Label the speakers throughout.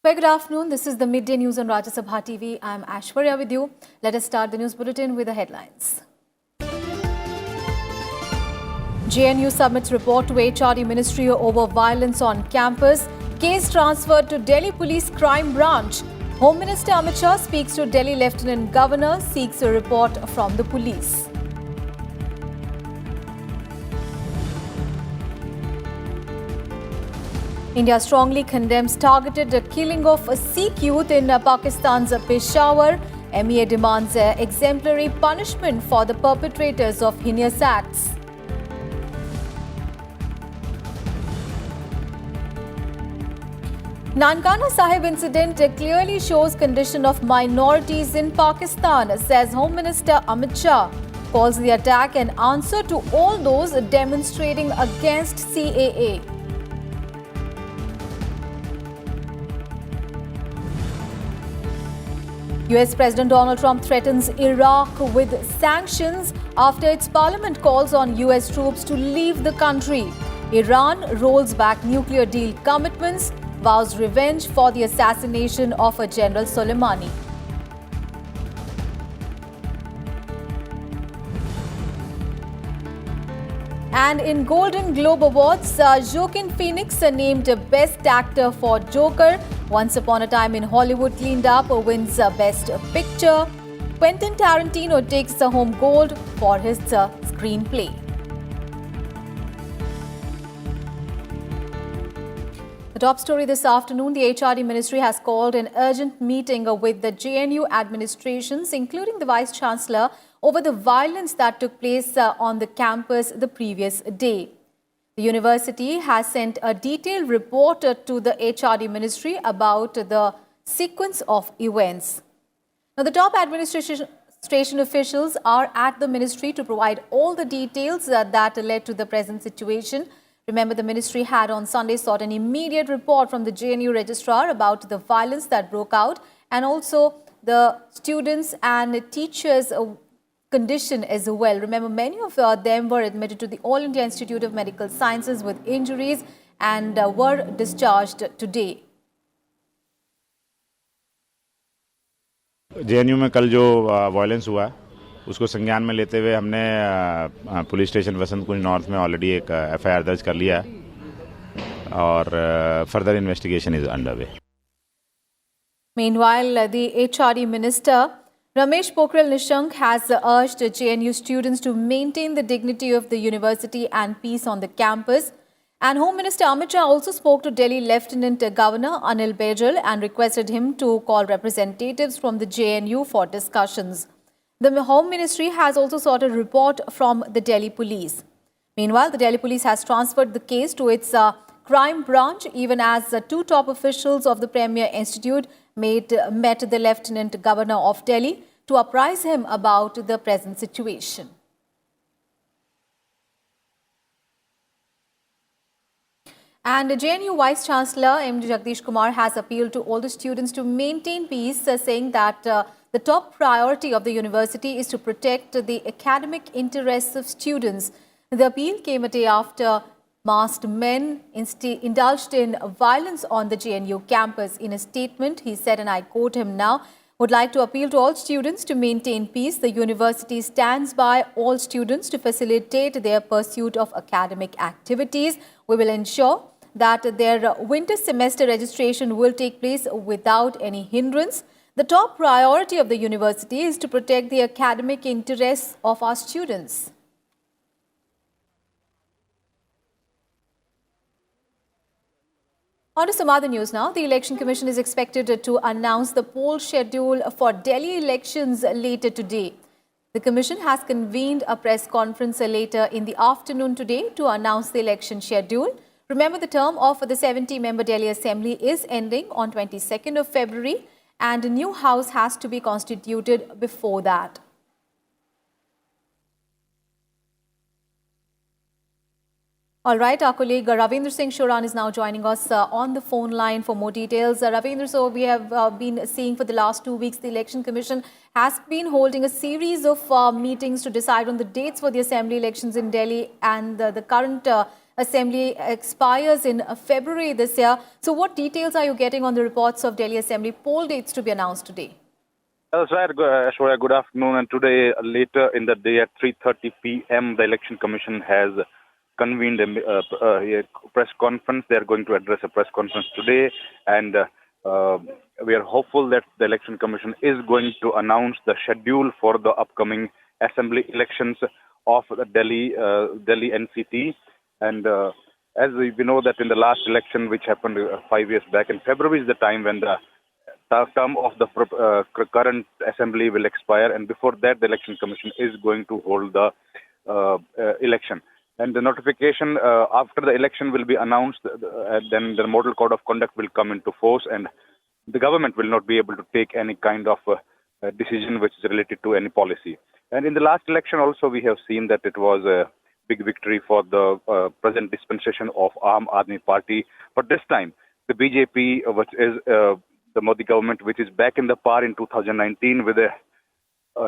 Speaker 1: Very good afternoon. This is the Midday News on Rajya Sabha TV. I'm Ashwarya with you. Let us start the news bulletin with the headlines. JNU submits report to HRD Ministry over violence on campus. Case transferred to Delhi Police Crime Branch. Home Minister Amit Shah speaks to Delhi Lieutenant Governor, seeks a report from the police. India strongly condemns targeted killing of Sikh youth in Pakistan's Peshawar. MEA demands exemplary punishment for the perpetrators of heinous acts. Nankana Sahib incident clearly shows condition of minorities in Pakistan, says Home Minister Amit Shah. Calls the attack an answer to all those demonstrating against CAA. U.S. President Donald Trump threatens Iraq with sanctions after its parliament calls on U.S. troops to leave the country. Iran rolls back nuclear deal commitments, vows revenge for the assassination of General Soleimani. And in Golden Globe Awards, Joaquin Phoenix named Best Actor for Joker. Once Upon a Time in Hollywood Cleaned Up wins Best Picture. Quentin Tarantino takes home gold for his screenplay. The top story this afternoon, the HRD Ministry has called an urgent meeting with the JNU administrations, including the Vice Chancellor, over the violence that took place on the campus the previous day. The university has sent a detailed report to the HRD Ministry about the sequence of events. Now, the top administration officials are at the ministry to provide all the details that led to the present situation. Remember, the ministry had on Sunday sought an immediate report from the JNU registrar about the violence that broke out and also the students and teachers' condition as well. Remember, many of them were admitted to the All India Institute of Medical Sciences with injuries and were discharged today.
Speaker 2: JNU में कल जो violence हुआ उसको संज्ञान में लेते हुए हमने पुलिस स्टेशन वसंत कुंज नॉर्थ में ऑलरेडी एक FIR दर्ज कर लिया और further investigation is underway.
Speaker 1: Meanwhile, the HRD Minister Ramesh Pokhriyal Nishank has urged JNU students to maintain the dignity of the university and peace on the campus. And Home Minister Amit Shah also spoke to Delhi Lieutenant Governor Anil Baijal and requested him to call representatives from the JNU for discussions. The Home Ministry has also sought a report from the Delhi Police. Meanwhile, the Delhi Police has transferred the case to its crime branch, even as two top officials of the Premier Institute met the Lieutenant Governor of Delhi to apprise him about the present situation. And JNU Vice Chancellor M.D. Jagdish Kumar has appealed to all the students to maintain peace, saying that the top priority of the university is to protect the academic interests of students. The appeal came a day after masked men indulged in violence on the JNU campus. In a statement, he said, and I quote him now, would like to appeal to all students to maintain peace. The university stands by all students to facilitate their pursuit of academic activities. We will ensure that their winter semester registration will take place without any hindrance. The top priority of the university is to protect the academic interests of our students. On to some other news now. The Election Commission is expected to announce the poll schedule for Delhi elections later today. The Commission has convened a press conference later in the afternoon today to announce the election schedule. Remember, the term of the 70-member Delhi Assembly is ending on 22nd of February and a new house has to be constituted before that. All right, our colleague Ravindra Singh Shoran is now joining us on the phone line for more details. Ravindra, so we have been seeing for the last 2 weeks, the Election Commission has been holding a series of meetings to decide on the dates for the assembly elections in Delhi, and the current Assembly expires in February this year. So what details are you getting on the reports of Delhi Assembly poll dates to be announced today?
Speaker 3: That's right, Ashwarya. Good afternoon. And today, later in the day at 3:30 p.m., the Election Commission has convened a press conference. They are going to address a press conference today, and we are hopeful that the Election Commission is going to announce the schedule for the upcoming assembly elections of the Delhi NCT. And as we know that in the last election, which happened 5 years back in February, is the time when the term of the current assembly will expire, and before that, the Election Commission is going to hold the election. And the notification after the election will be announced, then the Model Code of Conduct will come into force, and the government will not be able to take any kind of decision which is related to any policy. And in the last election also, we have seen that it was a big victory for the present dispensation of Aam Aadmi Party. But this time, the BJP, which is the Modi government, which is back in the power in 2019 with a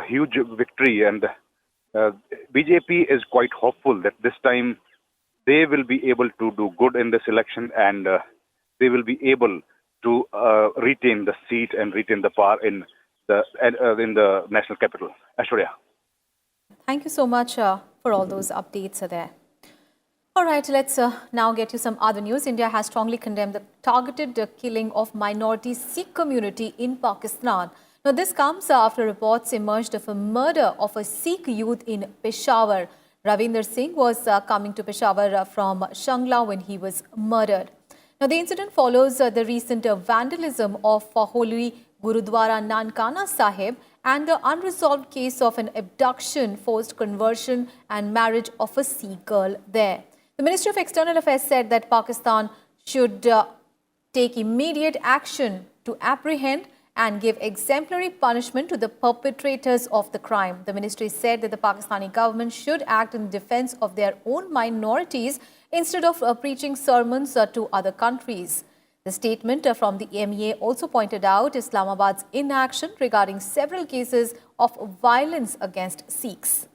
Speaker 3: huge victory, and BJP is quite hopeful that this time they will be able to do good in this election, and they will be able to retain the seat and retain the power in the national capital. Ashwarya.
Speaker 1: Thank you so much for all those updates there. All right, let's now get you some other news. India has strongly condemned the targeted killing of minority Sikh community in Pakistan. Now, this comes after reports emerged of a murder of a Sikh youth in Peshawar. Ravinder Singh was coming to Peshawar from Shangla when he was murdered. Now, the incident follows the recent vandalism of Holy Gurudwara Nankana Sahib and the unresolved case of an abduction, forced conversion and marriage of a Sikh girl there. The Ministry of External Affairs said that Pakistan should take immediate action to apprehend and give exemplary punishment to the perpetrators of the crime. The ministry said that the Pakistani government should act in defense of their own minorities instead of preaching sermons to other countries. The statement from the MEA also pointed out Islamabad's inaction regarding several cases of violence against Sikhs.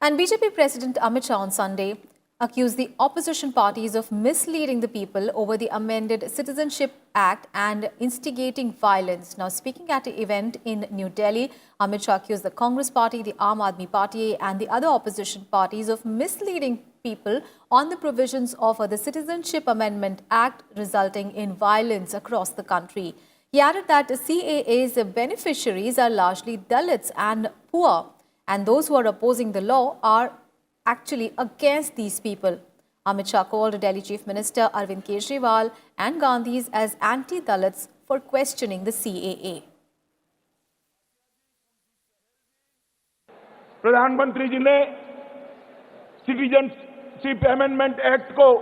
Speaker 1: And BJP President Amit Shah on Sunday accused the opposition parties of misleading the people over the amended Citizenship Act and instigating violence. Now, speaking at an event in New Delhi, Amit Shah accused the Congress Party, the Aam Aadmi Party and the other opposition parties of misleading people on the provisions of the Citizenship Amendment Act, resulting in violence across the country. He added that CAA's beneficiaries are largely Dalits and poor, and those who are opposing the law are actually against these people. Amit Shah called Delhi Chief Minister Arvind Kejriwal and Gandhis as anti-Dalits for questioning the CAA.
Speaker 4: प्रधानमंत्री जी ने citizenship amendment act को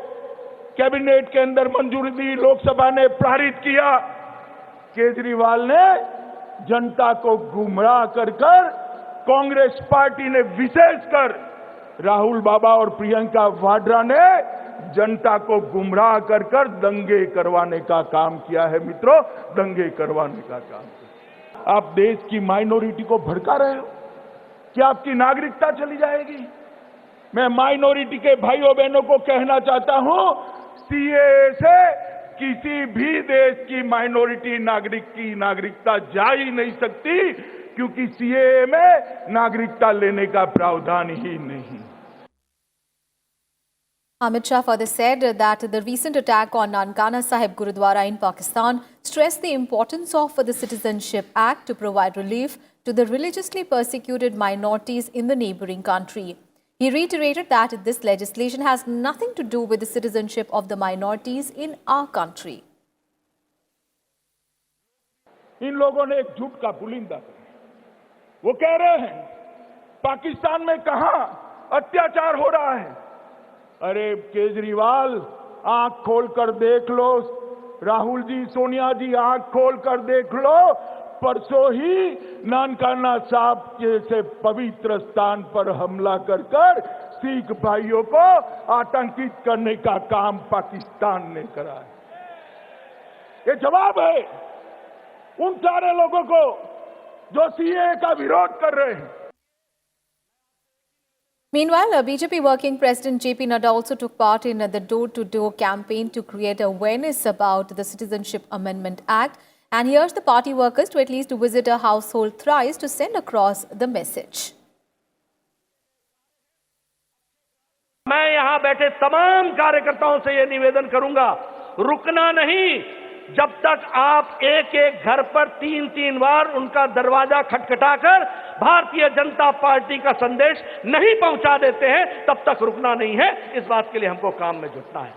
Speaker 4: cabinet के अंदर मंजूरी दी, लोकसभा ने पारित किया। केजरीवाल ने जनता को गुमराह कर कांग्रेस पार्टी ने विशेषकर राहुल बाबा और प्रियंका वाड्रा ने जनता को गुमराह कर दंगे करवाने का काम किया है। मित्रों, दंगे करवाने का काम किया। आप देश की माइनॉरिटी को भड़का रहे हो, क्या आपकी नागरिकता चली जाएगी? मैं माइनॉरिटी के भाइयों बहनों को कहना चाहता हूं, सीएए से किसी भी देश की माइनॉरिटी नागरिक की नागरिकता जा ही नहीं सकती, क्योंकि सीएए में नागरिकता लेने का प्रावधान ही नहीं।
Speaker 1: Amit Shah further said that the recent attack on Nankana Sahib Gurudwara in Pakistan stressed the importance of the Citizenship Act to provide relief to the religiously persecuted minorities in the neighboring country. He reiterated that this legislation has nothing to do with the citizenship of the minorities in our country.
Speaker 4: इन लोगों ने एक झूठ का पुलिंदा किया। वो कह रहे हैं पाकिस्तान में कहां अत्याचार हो रहा है। अरे केजरीवाल, आंख खोलकर देख लो। राहुल जी, सोनिया जी, आंख खोलकर देख लो। परसों ही नानकाना साहब जैसे पवित्र स्थान पर हमला कर सिख भाइयों को आतंकित करने का काम पाकिस्तान ने करा है। ये जवाब है उन सारे लोगों को जो सीएए का विरोध कर रहे हैं।
Speaker 1: Meanwhile, BJP working President JP Nadda also took part in the door-to-door campaign to create awareness about the Citizenship Amendment Act and he urged the party workers to at least visit a household thrice to send across the message.
Speaker 4: मैं यहां बैठे तमाम कार्यकर्ताओं से यह निवेदन करूंगा, रुकना नहीं जब तक आप एक एक घर पर 3-3 बार उनका दरवाजा खटखटाकर भारतीय जनता पार्टी का संदेश नहीं पहुंचा देते हैं, तब तक रुकना नहीं है। इस बात के लिए हमको काम में जुटना है।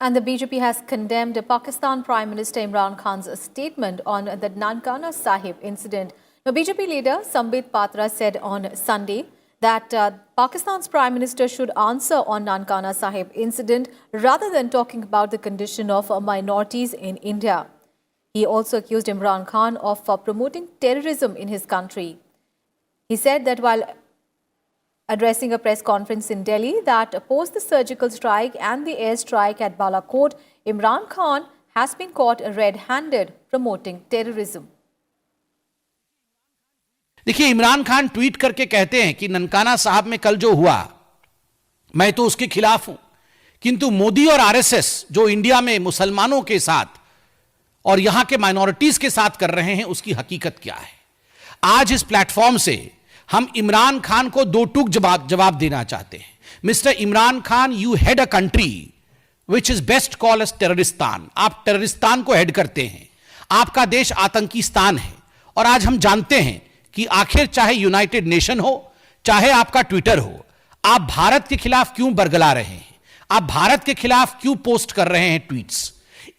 Speaker 1: And the BJP has condemned Pakistan Prime Minister Imran Khan's statement on the Nankana Sahib incident. Now, BJP leader Sambit Patra said on Sunday that Pakistan's Prime Minister should answer on Nankana Sahib incident rather than talking about the condition of minorities in India. He also accused Imran Khan of promoting terrorism in his country. He said that while addressing a press conference in Delhi that opposed the surgical strike and the air strike at Balakot, Imran Khan has been caught red-handed promoting terrorism.
Speaker 5: देखिए, Imran Khan tweet करके कहते हैं कि ननकाना साहब में कल जो हुआ मैं तो उसके खिलाफ हूं, किंतु मोदी और आरएसएस जो इंडिया में मुसलमानों के साथ और यहां के माइनॉरिटीज के साथ कर रहे हैं उसकी हकीकत क्या है। आज इस प्लेटफॉर्म से हम इमरान खान को दो टूक जवाब देना चाहते हैं। Mister Imran Khan, you head a country which is best called as Terroristan. आप टेररिस्तान को हेड करते हैं, आपका देश आतंकीस्तान है। और आज हम जानते हैं कि आखिर चाहे यूनाइटेड नेशन हो, चाहे आपका ट्विटर हो, आप भारत के खिलाफ क्यों बरगला रहे हैं, आप भारत के खिलाफ क्यों पोस्ट कर रहे हैं ट्वीट्स।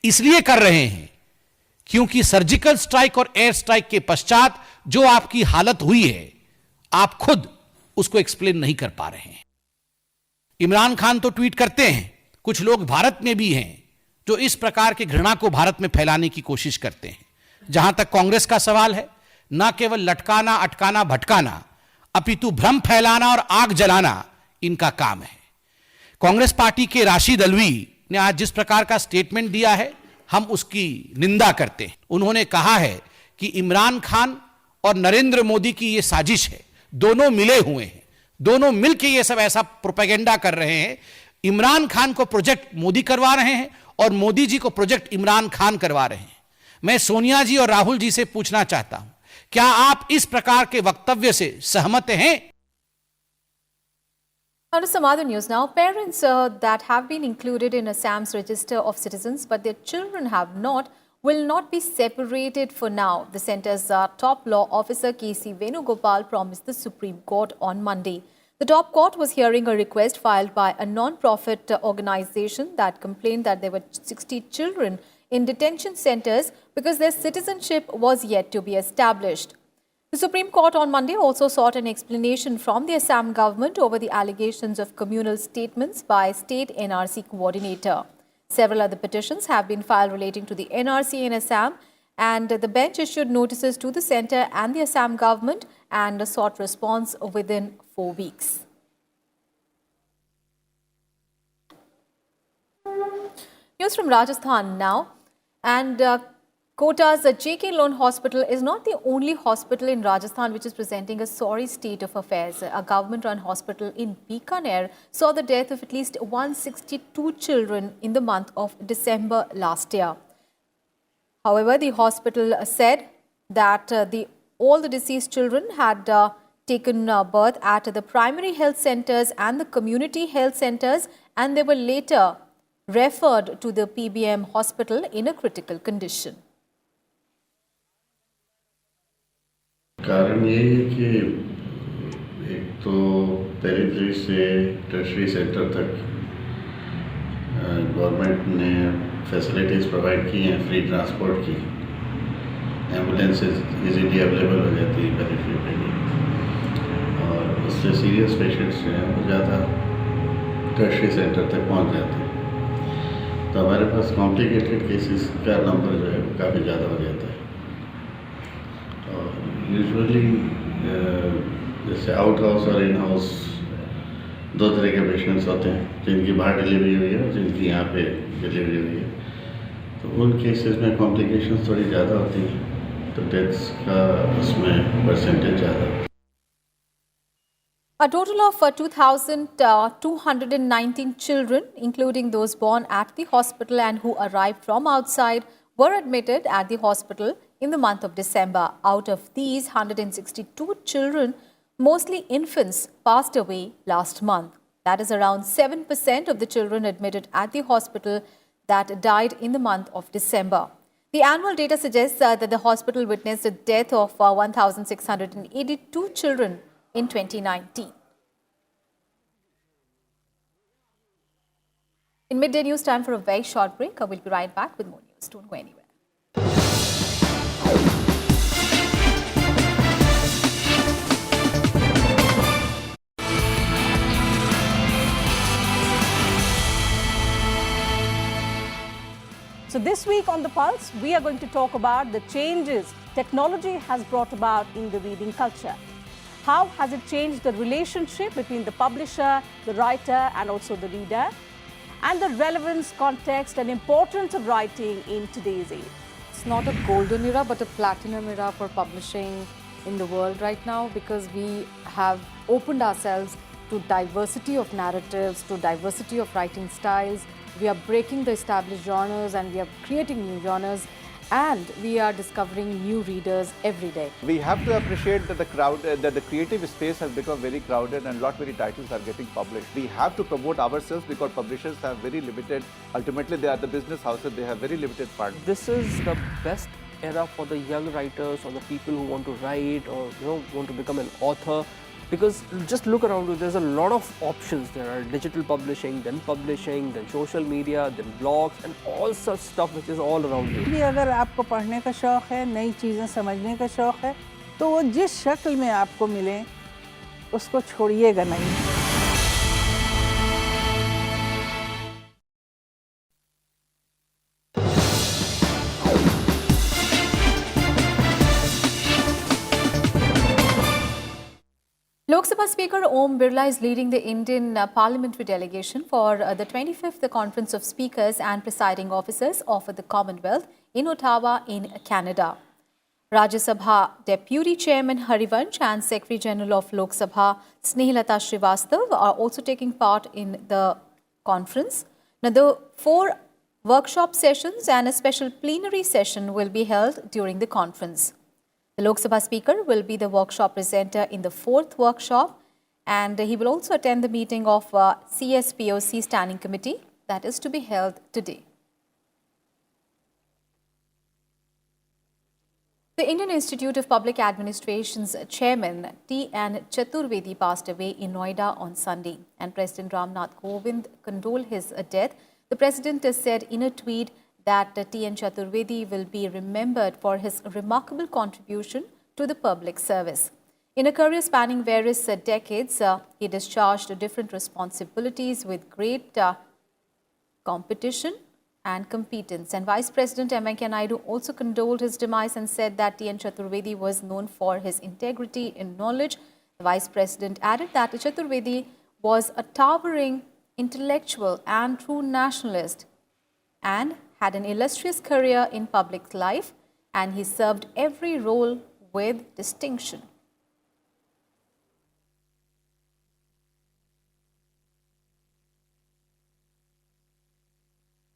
Speaker 5: इसलिए कर रहे हैं क्योंकि सर्जिकल स्ट्राइक और एयर स्ट्राइक के पश्चात जो आपकी हालत हुई है, आप खुद उसको एक्सप्लेन नहीं कर पा रहे हैं। इमरान खान तो ट्वीट करते हैं, कुछ लोग भारत में भी हैं जो इस प्रकार के घृणा को भारत में फैलाने की कोशिश करते हैं। जहां तक कांग्रेस का सवाल है, ना केवल लटकाना, अटकाना, भटकाना, अपितु भ्रम फैलाना और आग जलाना इनका काम है। कांग्रेस पार्टी के राशिद अलवी ने आज जिस प्रकार का स्टेटमेंट दिया है, हम उसकी निंदा करते हैं। उन्होंने कहा है कि इमरान खान और नरेंद्र मोदी की यह साजिश है, दोनों मिले हुए हैं, दोनों मिलकर यह सब ऐसा प्रोपेगेंडा कर रहे हैं। इमरान खान को प्रोजेक्ट मोदी करवा रहे हैं और मोदी जी को प्रोजेक्ट इमरान खान करवा रहे हैं। मैं सोनिया जी और राहुल जी से पूछना चाहता हूं, क्या आप इस प्रकार के वक्तव्य से सहमत हैं?
Speaker 1: On to some other news now. Parents that have been included in Assam's register of citizens but their children have not will not be separated for now. The centre's top law officer K.C. Venugopal promised the Supreme Court on Monday. The top court was hearing a request filed by a non-profit organization that complained that there were 60 children in detention centers because their citizenship was yet to be established. The Supreme Court on Monday also sought an explanation from the Assam government over the allegations of communal statements by State NRC coordinator. Several other petitions have been filed relating to the NRC in Assam, and the bench issued notices to the centre and the Assam government and sought response within 4 weeks. News from Rajasthan now. And Kota's JK Lone Hospital is not the only hospital in Rajasthan which is presenting a sorry state of affairs. A government-run hospital in Bikaner saw the death of at least 162 children in the month of December last year. However, the hospital said that all the deceased children had taken birth at the primary health centers and the community health centers, and they were later referred to the PBM hospital in a critical condition.
Speaker 6: कारण ये है कि एक तो periphery से tertiary centre तक government ने facilities provide की हैं, फ्री ट्रांसपोर्ट की, एम्बुलेंसेस इजीली अवेलेबल हो जाती है पेरिफेरी पे भी, और उससे सीरियस पेशेंट्स जो हैं वो ज़्यादा टर्शरी सेंटर तक पहुंच जाते हैं। तो हमारे पास कॉम्प्लिकेटेड केसेस का नंबर जो है काफ़ी ज़्यादा हो जाता है। और यूजुअली जैसे आउट हाउस और इन हाउस दो तरह के पेशेंट्स होते हैं, जिनकी बाहर डिलीवरी हुई है और जिनकी यहाँ पे डिलीवरी हुई है। तो उन केसेस में कॉम्प्लिकेशंस थोड़ी ज़्यादा होती हैं, तो डेथ्स का उसमें परसेंटेज ज़्यादा।
Speaker 1: A total of 2,219 children, including those born at the hospital and who arrived from outside, were admitted at the hospital in the month of December. Out of these, 162 children, mostly infants, passed away last month. That is around 7% of the children admitted at the hospital that died in the month of December. The annual data suggests that the hospital witnessed a death of 1,682 children in 2019. In midday news, time for a very short break. I will be right back with more news. Don't go anywhere.
Speaker 7: So this week on The Pulse, we are going to talk about the changes technology has brought about in the reading culture. How has it changed the relationship between the publisher, the writer, and also the reader? And the relevance, context, and importance of writing in today's age.
Speaker 8: It's not a golden era, but a platinum era for publishing in the world right now, because we have opened ourselves to diversity of narratives, to diversity of writing styles. We are breaking the established genres and we are creating new genres, and we are discovering new readers every day.
Speaker 9: We have to appreciate that the creative space has become very crowded and many titles are getting published. We have to promote ourselves because publishers have very limited, ultimately they are the business houses, they have very limited funds.
Speaker 10: This is the best era for the young writers or the people who want to write or want to become an author. Because just look around you, there's a lot of options. There are digital publishing, then social media, then blogs, and all such stuff which is all around you.
Speaker 11: भी अगर आपको पढ़ने का शौक है, नई चीज़ें समझने का शौक है, तो वो जिस शक्ल में आपको मिले, उसको छोड़िएगा नहीं.
Speaker 1: Lok Sabha Speaker Om Birla is leading the Indian parliamentary delegation for the 25th Conference of Speakers and Presiding Officers of the Commonwealth in Ottawa in Canada. Rajya Sabha Deputy Chairman Harivansh and Secretary General of Lok Sabha Snehlata Srivastav are also taking part in the conference. Now, the 4 workshop sessions and a special plenary session will be held during the conference. The Lok Sabha Speaker will be the workshop presenter in the 4th workshop, and he will also attend the meeting of CSPOC Standing Committee that is to be held today. The Indian Institute of Public Administration's chairman T.N. Chaturvedi passed away in Noida on Sunday, and President Ramnath Kovind condoled his death. The president has said in a tweet that T.N. Chaturvedi will be remembered for his remarkable contribution to the public service. In a career spanning various decades, he discharged different responsibilities with great competition and competence. And Vice President M. Venkaiah Naidu also condoled his demise and said that T.N. Chaturvedi was known for his integrity in knowledge. The Vice President added that Chaturvedi was a towering intellectual and true nationalist and had an illustrious career in public life, and he served every role with distinction.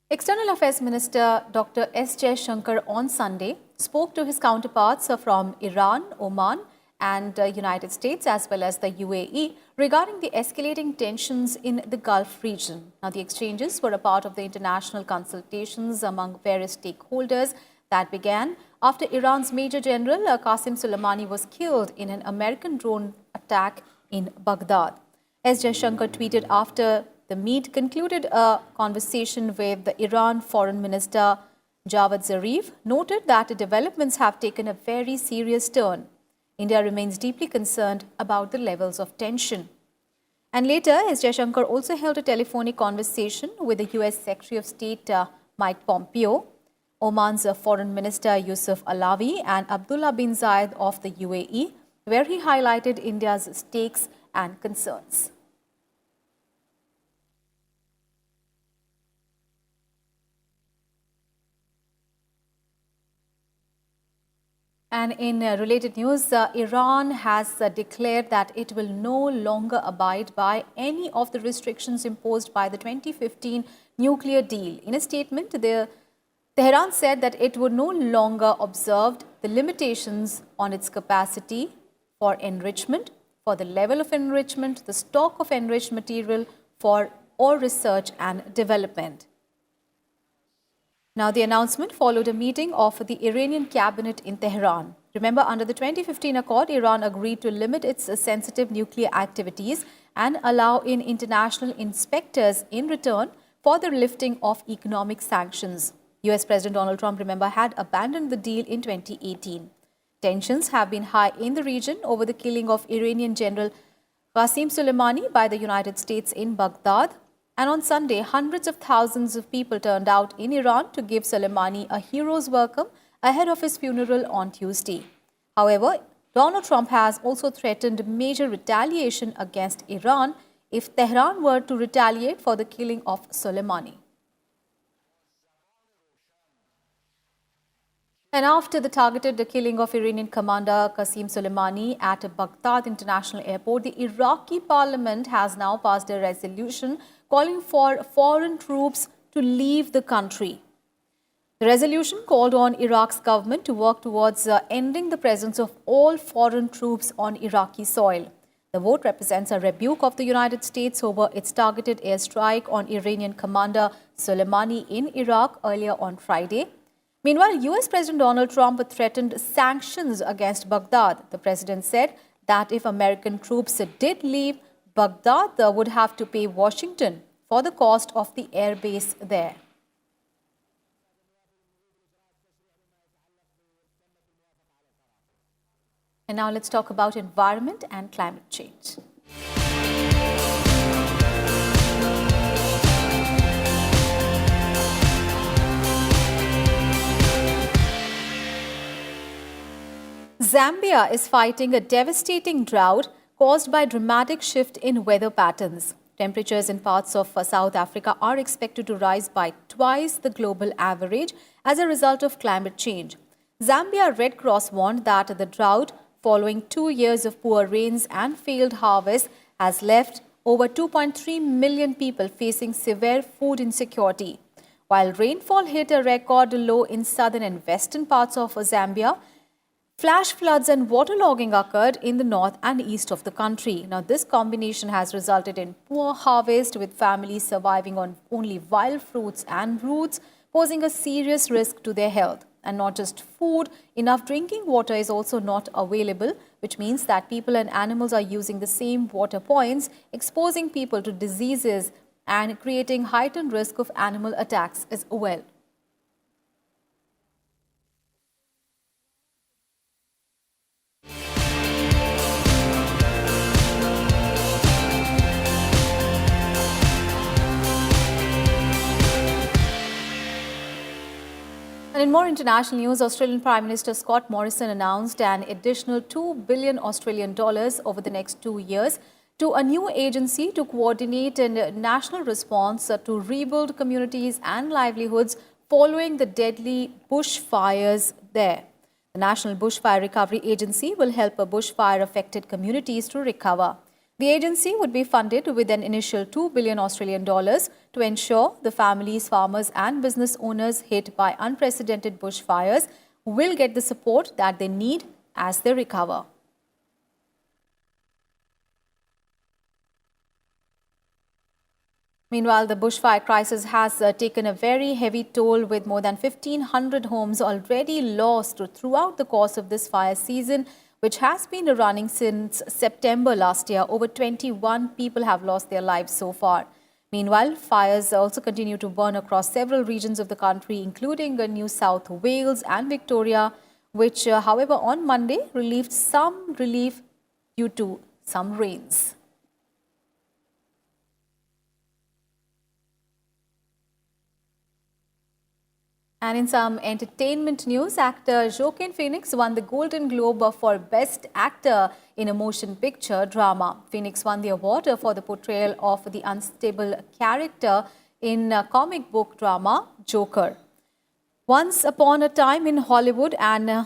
Speaker 1: External Affairs Minister Dr. S. Jaishankar on Sunday spoke to his counterparts from Iran, Oman, and United States as well as the UAE regarding the escalating tensions in the Gulf region. Now, the exchanges were a part of the international consultations among various stakeholders that began after Iran's Major General Qasem Soleimani was killed in an American drone attack in Baghdad. S. Jaishankar tweeted after the meet concluded a conversation with the Iran Foreign Minister Javad Zarif, noted that the developments have taken a very serious turn. India remains deeply concerned about the levels of tension. And later, S. Jaishankar also held a telephonic conversation with the U.S. Secretary of State Mike Pompeo, Oman's Foreign Minister Yusuf Alawi, and Abdullah bin Zayed of the UAE, where he highlighted India's stakes and concerns. And in related news, Iran has declared that it will no longer abide by any of the restrictions imposed by the 2015 nuclear deal. In a statement, Tehran said that it would no longer observe the limitations on its capacity for enrichment, for the level of enrichment, the stock of enriched material or research and development. Now, the announcement followed a meeting of the Iranian cabinet in Tehran. Remember, under the 2015 accord, Iran agreed to limit its sensitive nuclear activities and allow in international inspectors in return for the lifting of economic sanctions. U.S. President Donald Trump, remember, had abandoned the deal in 2018. Tensions have been high in the region over the killing of Iranian General Qasem Soleimani by the United States in Baghdad. And on Sunday, hundreds of thousands of people turned out in Iran to give Soleimani a hero's welcome ahead of his funeral on Tuesday. However, Donald Trump has also threatened major retaliation against Iran if Tehran were to retaliate for the killing of Soleimani. And after the targeted killing of Iranian commander Qasem Soleimani at Baghdad International Airport, the Iraqi parliament has now passed a resolution calling for foreign troops to leave the country. The resolution called on Iraq's government to work towards ending the presence of all foreign troops on Iraqi soil. The vote represents a rebuke of the United States over its targeted airstrike on Iranian commander Soleimani in Iraq earlier on Friday. Meanwhile, U.S. President Donald Trump threatened sanctions against Baghdad. The president said that if American troops did leave, Baghdad would have to pay Washington for the cost of the airbase there. And now let's talk about environment and climate change. Zambia is fighting a devastating drought caused by a dramatic shift in weather patterns. Temperatures in parts of South Africa are expected to rise by twice the global average as a result of climate change. Zambia Red Cross warned that the drought, following 2 years of poor rains and failed harvests, has left over 2.3 million people facing severe food insecurity. While rainfall hit a record low in southern and western parts of Zambia, flash floods and waterlogging occurred in the north and east of the country. Now, this combination has resulted in poor harvest, with families surviving on only wild fruits and roots, posing a serious risk to their health. And not just food, enough drinking water is also not available, which means that people and animals are using the same water points, exposing people to diseases and creating heightened risk of animal attacks as well. And in more international news, Australian Prime Minister Scott Morrison announced an additional $2 billion Australian dollars over the next 2 years to a new agency to coordinate a national response to rebuild communities and livelihoods following the deadly bushfires there. The National Bushfire Recovery Agency will help bushfire-affected communities to recover. The agency would be funded with an initial $2 billion Australian dollars to ensure the families, farmers and business owners hit by unprecedented bushfires will get the support that they need as they recover. Meanwhile, the bushfire crisis has taken a very heavy toll, with more than 1,500 homes already lost throughout the course of this fire season, which has been running since September last year. Over 21 people have lost their lives so far. Meanwhile, fires also continue to burn across several regions of the country, including New South Wales and Victoria, which, however, on Monday received some relief due to some rains. And in some entertainment news, actor Joaquin Phoenix won the Golden Globe for Best Actor in a Motion Picture Drama. Phoenix won the award for the portrayal of the unstable character in comic book drama Joker. Once Upon a Time in Hollywood and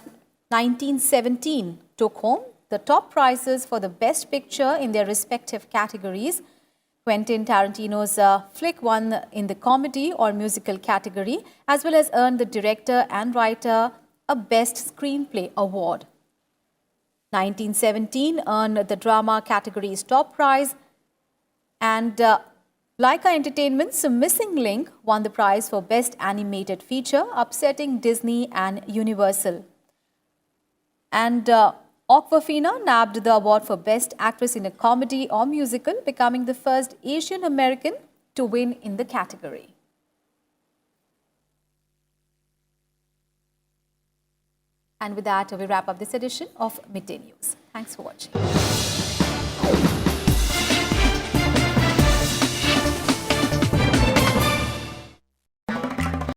Speaker 1: 1917 took home the top prizes for the Best Picture in their respective categories. Quentin Tarantino's flick won in the comedy or musical category, as well as earned the director and writer a Best Screenplay award. 1917 earned the drama category's top prize, and Laika Entertainment's Missing Link won the prize for Best Animated Feature, upsetting Disney and Universal. And Awkwafina nabbed the award for Best Actress in a Comedy or Musical, becoming the first Asian American to win in the category. And with that, we wrap up this edition of Midday News. Thanks for watching.